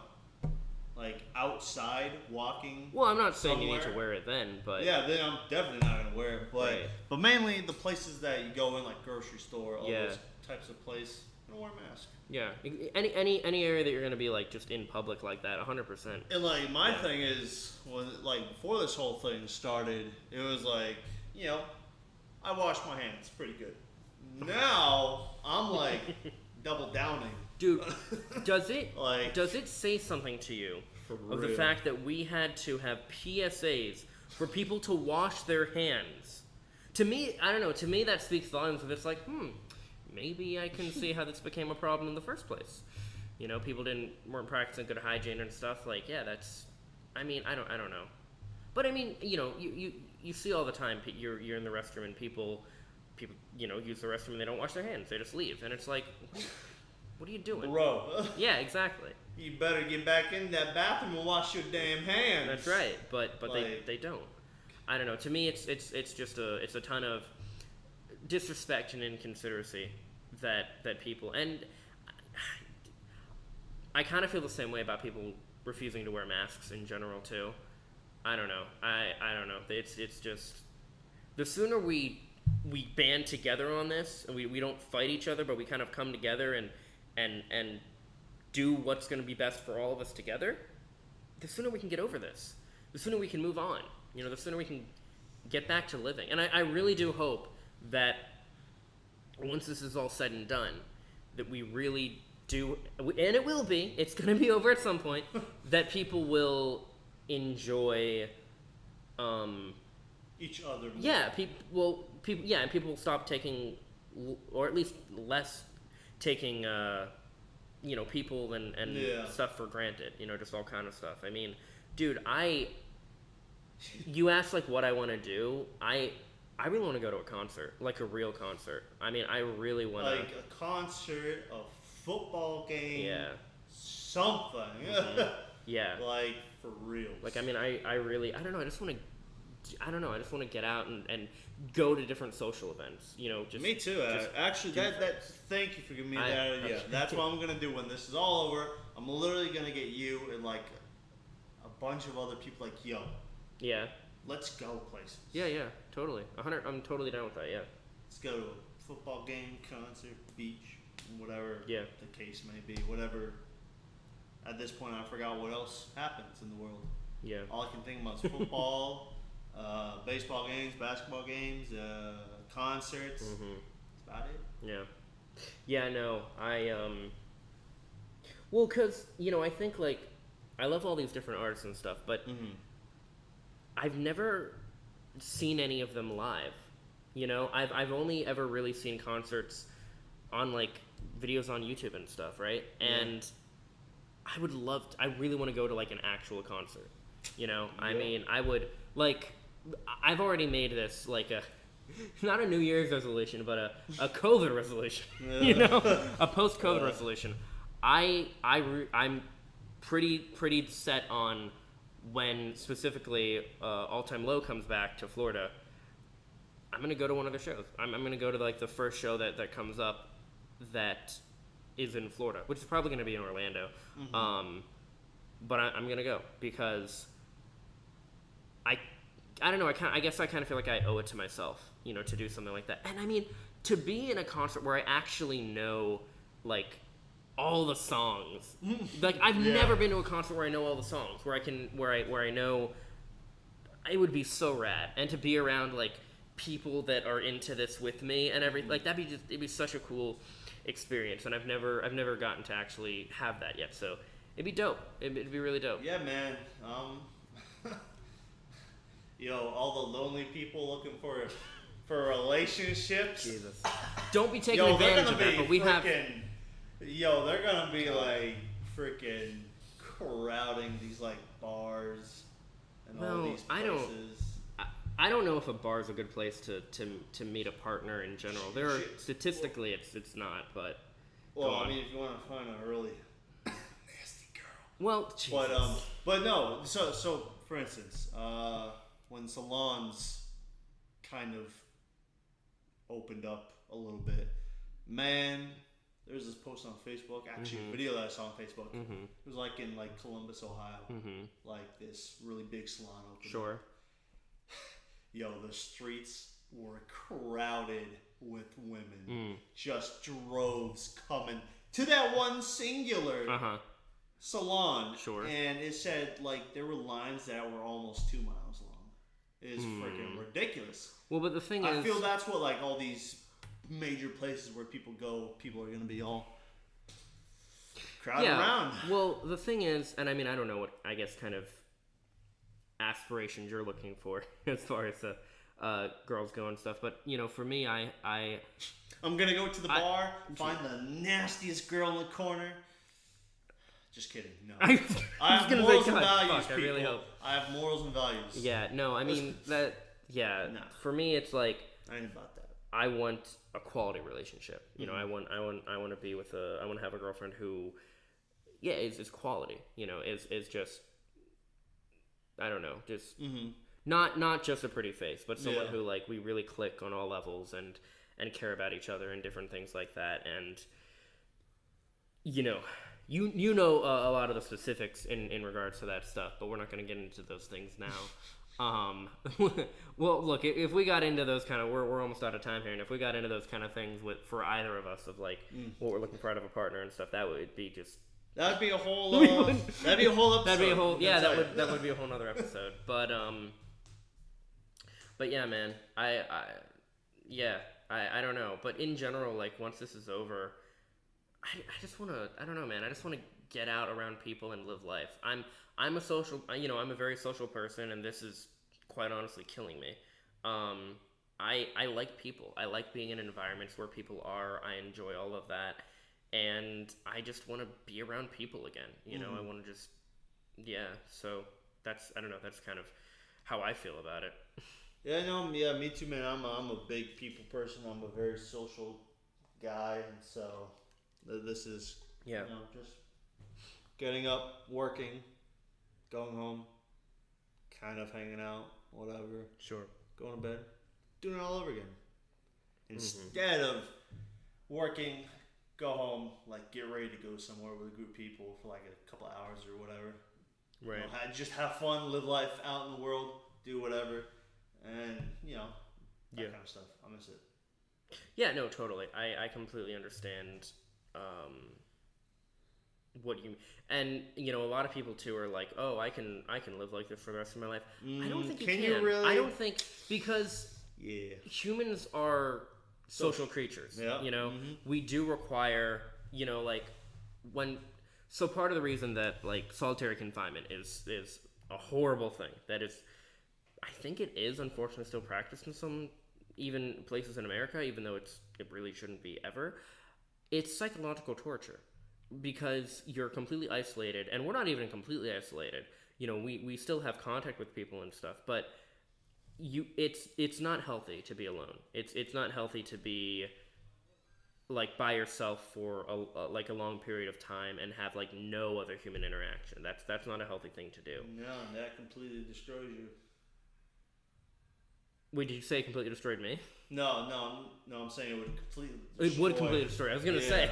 like outside walking. Well, I'm not saying you need to wear it then, but yeah, then I'm definitely not gonna wear it. But mainly the places that you go in, like grocery store, all those types of places, I'm gonna wear a mask. Yeah, any area that you're gonna be like just in public like that, 100%. And like my thing is, when like before this whole thing started, it was like, I wash my hands pretty good. Now I'm like double downing. Dude, does it say something to you of the fact that we had to have PSAs for people to wash their hands? To me, I don't know. To me, that speaks volumes of it's like, maybe I can see how this became a problem in the first place. People weren't practicing good hygiene and stuff. Like, yeah, that's. I mean, I don't know. But I mean, you see all the time. You're in the restroom and people use the restroom and they don't wash their hands. They just leave, and it's like, what are you doing, bro? Yeah, exactly. You better get back in that bathroom and wash your damn hands. That's right, but like, they don't. I don't know. To me, it's just a ton of disrespect and inconsideracy that people, and I kind of feel the same way about people refusing to wear masks in general too. I don't know. I don't know. It's just the sooner we band together on this and we don't fight each other, but we kind of come together and do what's going to be best for all of us together, the sooner we can get over this. The sooner we can move on. The sooner we can get back to living. And I really do hope that once this is all said and done, that we really do, and it will be, it's going to be over at some point, that people will enjoy each other more. Yeah, people will stop taking, or at least less taking people and stuff for granted, just all kind of stuff. I mean, dude, you asked like what I want to do. I really want to go to a concert, like a real concert. I mean, I really want to. Like a concert of football game, Yeah. something. Yeah. Like, for real. Like, I mean, I really, I don't know, I don't know, I just want to get out and go to different social events, you know, just. Me too. Just Actually, do that things. thank you for giving me that idea. That's what I'm gonna do when this is all over. I'm literally gonna get you and like a bunch of other people. Like, yo, Yeah. let's go places. Yeah, totally. 100, I'm totally down with that, yeah. Let's go to a football game, concert, beach, whatever Yeah. the case may be. Whatever. At this point, I forgot what else happens in the world. Yeah. All I can think about is football, baseball games, basketball games, concerts. That's about it. Yeah. Yeah, no, well, cause, you know, I think, like, I love all these different artists and stuff, but I've never seen any of them live. You know, I've only ever really seen concerts on, like, videos on YouTube and stuff, right? And I would love to, I really want to go to, like, an actual concert. You know, I mean, I would, like, I've already made this, like, not a New Year's resolution, but a COVID resolution. You know, a post-COVID resolution. I'm pretty set on when specifically All Time Low comes back to Florida. I'm gonna go to one of their shows. I'm gonna go to like the first show that comes up that is in Florida, which is probably gonna be in Orlando. But I'm gonna go because I don't know. I guess I kind of feel like I owe it to myself, you know, to do something like that. And I mean, to be in a concert where I actually know like all the songs. Like I've never been to a concert where I know all the songs, where I know. It would be so rad, and to be around like people that are into this with me and everything, like it'd be such a cool experience. And I've never gotten to actually have that yet, so it'd be dope. It'd be really dope. Yeah, man. Yo, all the lonely people looking for relationships. Jesus. Don't be taking advantage of that, but we have. Yo, they're gonna be like freaking crowding these like bars and all these places. I don't know if a bar is a good place to meet a partner in general. Statistically, it's not, but. Well, I mean, if you want to find a really nasty girl. Well, Jesus. But no. So for instance, when salons kind of opened up a little bit, man. There's this post on Facebook, actually a video that I saw on Facebook. It was like in like Columbus, Ohio, like this really big salon opened. Sure. Yo, the streets were crowded with women. Just droves coming to that one singular salon. Sure. And it said like there were lines that were almost 2 miles long. It is freaking ridiculous. Well, but the thing is, I feel that's what like all these major places where people go, people are going to be all crowded around. Well, the thing is, and I mean, I don't know what, I guess, kind of aspirations you're looking for as far as girls go and stuff, but, you know, for me, I'm going to go to the bar, find the nastiest girl in the corner. Just kidding, no. I have morals and values, people. I really hope. I have morals and values. Yeah, no, I mean, for me, it's like, I ain't about that. I want a quality relationship. You know, I want to be with I want to have a girlfriend who, is quality. You know, is just, I don't know, just not just a pretty face, but someone who like we really click on all levels and care about each other and different things like that. And you know, you know a lot of the specifics in regards to that stuff, but we're not going to get into those things now. Well, look, if we got into those kind of, we're almost out of time here, and if we got into those kind of things for either of us of like what we're looking for out of a partner and stuff, that would be just. That'd be a whole. That'd be a whole episode. That'd be a whole. Yeah, that would be a whole nother episode. But yeah, man, I don't know. But in general, like once this is over, I just want to. I don't know, man. I just want to get out around people and live life. I'm a social. You know, I'm a very social person, and this is quite honestly killing me. I like people. I like being in environments where people are. I enjoy all of that. And I just want to be around people again. You know, I want to just, so that's, I don't know, that's kind of how I feel about it. Me too, man. I'm a big people person. I'm a very social guy. And so, This is Yeah. just getting up, working, going home, kind of hanging out, whatever, Sure. going to bed, doing it all over again. Mm-hmm. Instead of working, go home, like get ready to go somewhere with a group of people for like a couple hours or whatever. Right. Just have fun, live life out in the world, do whatever, and that kind of stuff. I miss it. Yeah, no, totally. I completely understand what you mean. And a lot of people too are like, oh, I can live like this for the rest of my life. I don't think you can. You really? I don't think, because humans are social creatures. Yeah. We do require, so part of the reason that like solitary confinement is a horrible thing. That is, I think it is unfortunately still practiced in some even places in America, even though it really shouldn't be ever. It's psychological torture because you're completely isolated, and we're not even completely isolated. We still have contact with people and stuff, but it's not healthy to be alone. It's not healthy to be like by yourself for a long period of time and have like no other human interaction. That's not a healthy thing to do. No, that completely destroys you. Wait, did you say it completely destroyed me? No, I'm saying it would completely destroy. It would completely destroy. I was gonna say.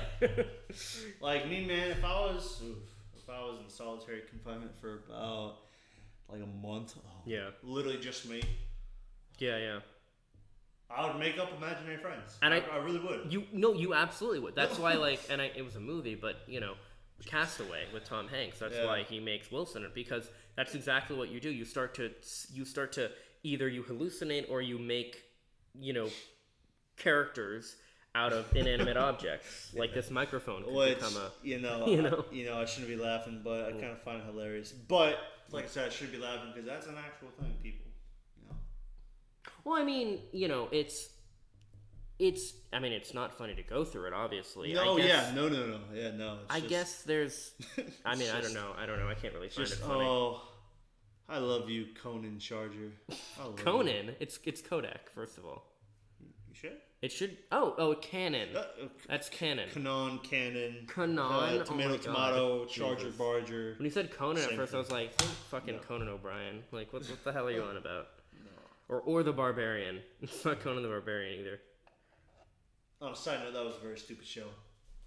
Like me, man, if I was in solitary confinement for about like a month, literally just me. Yeah. I would make up imaginary friends. And I really would. You absolutely would. That's why, it was a movie, but Castaway with Tom Hanks. That's why he makes Wilson, because that's exactly what you do. You start to either you hallucinate or you make, characters out of inanimate objects, like this microphone could become a. I shouldn't be laughing, but I kind of find it hilarious. But like I said, I should be laughing because that's an actual thing, people. Well, I mean, it's not funny to go through it, obviously. No, I guess there's. I mean, I don't know. I can't really find it funny. Oh, I love you, Conan Charger. Conan? You. It's Kodak, first of all. You sure? It should. Oh, Canon. That's Canon. Canon. Tomato, Charger, Jesus. Barger. When you said Conan at first, thing. I was like, think fucking Conan O'Brien. Like, what the hell are you on about? Or the Barbarian. It's not Conan the Barbarian either. On a side note, that was a very stupid show.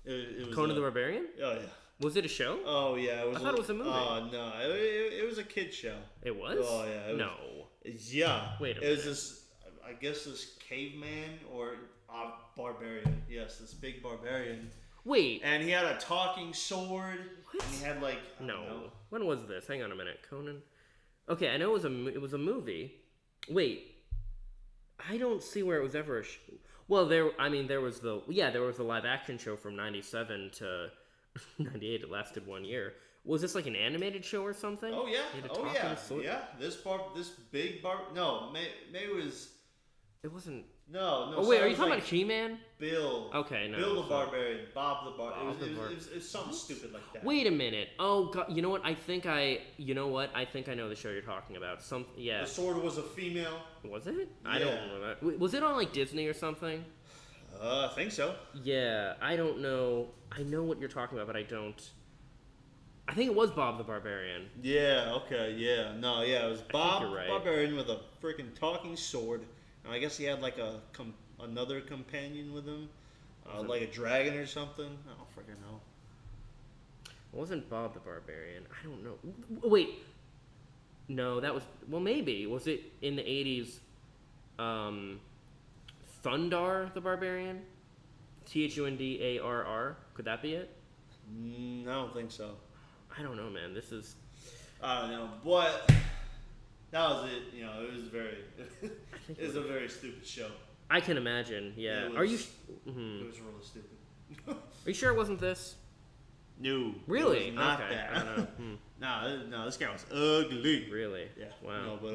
It was Conan the Barbarian? Oh, yeah. Was it a show? Oh, yeah. I thought it was a movie. Oh, no. It was a kid's show. It was? Oh, yeah. No. Yeah. Wait a minute. It was this caveman or barbarian. Yes, this big barbarian. Wait. And he had a talking sword. What? And he had like... No. When was this? Hang on a minute. Conan? Okay, I know it was a movie. Wait, I don't see where it was ever a show. Well, there was the live action show from 97 to 98. It lasted 1 year. Was this like an animated show or something? Oh yeah. Yeah. This big bar. No, maybe it was. It wasn't. No. Oh wait, are you talking about He-Man? Bill. Okay, no. Bill the Barbarian, Bob the Barbarian. It was something stupid like that. Wait a minute. Oh god, you know what? I think I know the show you're talking about. Yeah. The sword was a female. Was it? Yeah. I don't remember that. Wait, was it on like Disney or something? I think so. Yeah, I don't know. I know what you're talking about, but I don't. I think it was Bob the Barbarian. Yeah. Okay. Yeah. No. Yeah. It was Bob the right. Barbarian with a freaking talking sword. And I guess he had like another companion with him, like a dragon or something. I don't freaking know. It wasn't Bob the Barbarian. I don't know. Wait. No, that was... Well, maybe. Was it in the 80s... Thundar the Barbarian? Thundarr? Could that be it? I don't think so. I don't know, man. This is... I don't know. But... That was it. It was it was a very stupid show. I can imagine, yeah. It Are you... It was really stupid. Are you sure it wasn't this? No. Really? It was not okay. that. I don't know. No, this guy was ugly. Really? Yeah. Wow. No, but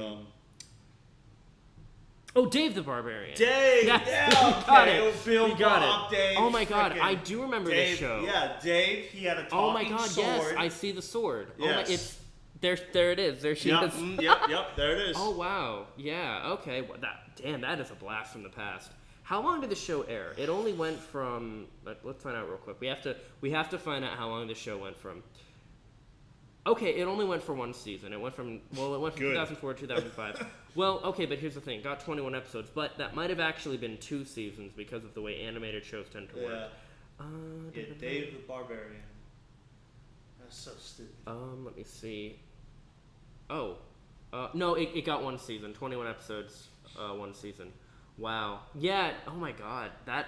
Oh, Dave the Barbarian. Dave! Yeah, okay. We got it. Dave, oh my god, I do remember Dave, this show. Yeah, Dave, he had a talking sword. Oh my god, yes, I see the sword. Yes. Oh my, there it is. There she yep, is. Yep, there it is. Oh wow, yeah, okay. That is a blast from the past. How long did the show air? It only went from. Let's find out real quick. We have to find out how long the show went from. Okay, it only went for one season. It went from 2004 to 2005. Well, okay, but here's the thing. It got 21 episodes, but that might have actually been 2 seasons because of the way animated shows tend to work. Yeah, Dave the Barbarian. That's so stupid. Let me see. Oh. No, it got 1 season. 21 episodes, 1 season. Wow. Yeah, oh my god. That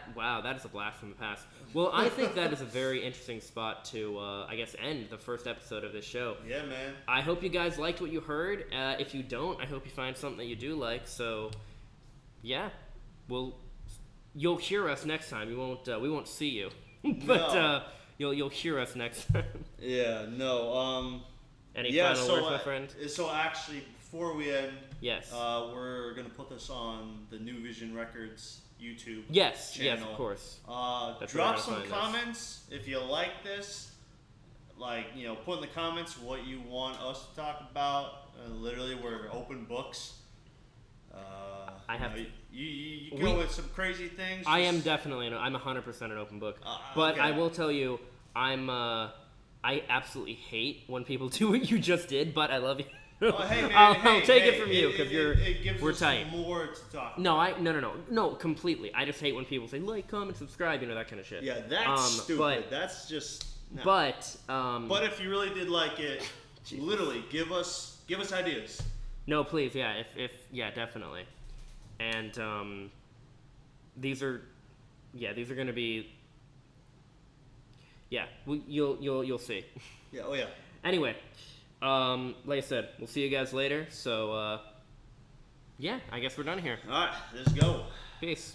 is a blast from the past. Well, I think that is a very interesting spot to, I guess, end the first episode of this show. Yeah, man. I hope you guys liked what you heard. If you don't, I hope you find something that you do like. So, yeah. You'll hear us next time. We won't see you. But, No. You'll hear us next time. Yeah, no, Any final words, my friend? So actually, before we end, Yes. we're gonna put this on the New Vision Records YouTube Yes, channel. of course. That's where Drop we're some gonna find comments if you like this. Like, put in the comments what you want us to talk about. Literally, we're open books. I have to. You go with some crazy things. I am definitely. I'm 100% an open book. But okay. I will tell you, I absolutely hate when people do what you just did. But I love you. Oh, hey, man, I'll take it from you because it gives we're us tight. more to talk about. No, completely. I just hate when people say like, comment, subscribe, that kind of shit. Yeah, that's stupid. But, that's just. No. But if you really did like it, literally give us ideas. No, please, yeah, if definitely. And these are gonna be. Yeah, you'll see. Yeah. Oh yeah. Anyway, like I said, we'll see you guys later. So, yeah, I guess we're done here. All right, let's go. Peace.